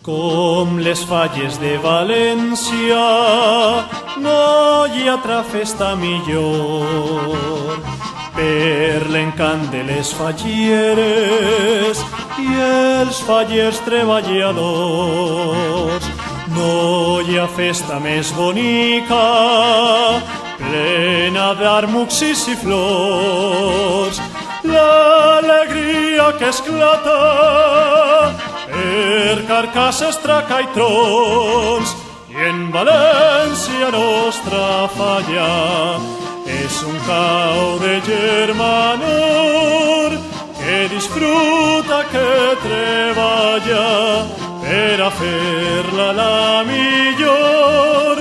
Com les falles de València no hi ha altra festa millor per l'encant de les falleres i els fallers treballadors. No hi ha festa més bonica, plena d'armuxis i flors, l'alegria que esclata per carcasses, traca i trons. I en València nostra falla és un cau de germanor que disfruta, que treballa per a fer-la la millor.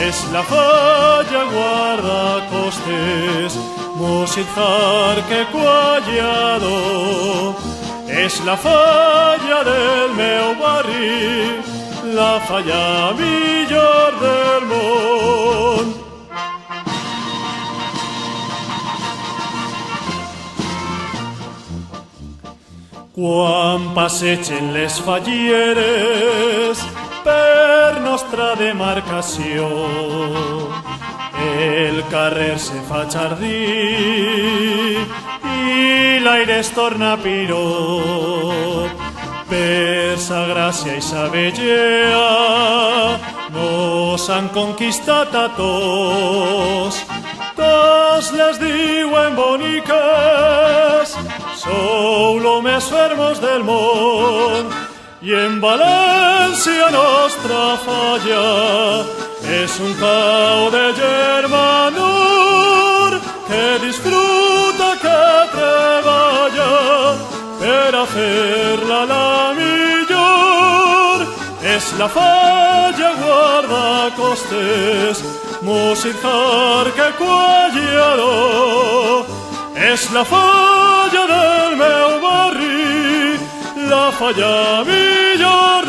És la falla guardacostes, Mocitjar que quallado. És la falla del meu barri, la falla millor del món. Quan passegen les falleres per nostra demarcació, el carrer se fa jardí i l'aire es torna pirot. Per sa gràcia i sa bellea nos han conquistat a tots. Tots les diuen boniques, sou lo més fermos del món. I en València nostra falla és un cau de germanor que disfruta, que treballa per a fer-la la millor. És la falla guardacostes, Mocitjar que quallado. És la falla del meu barri, la falla millor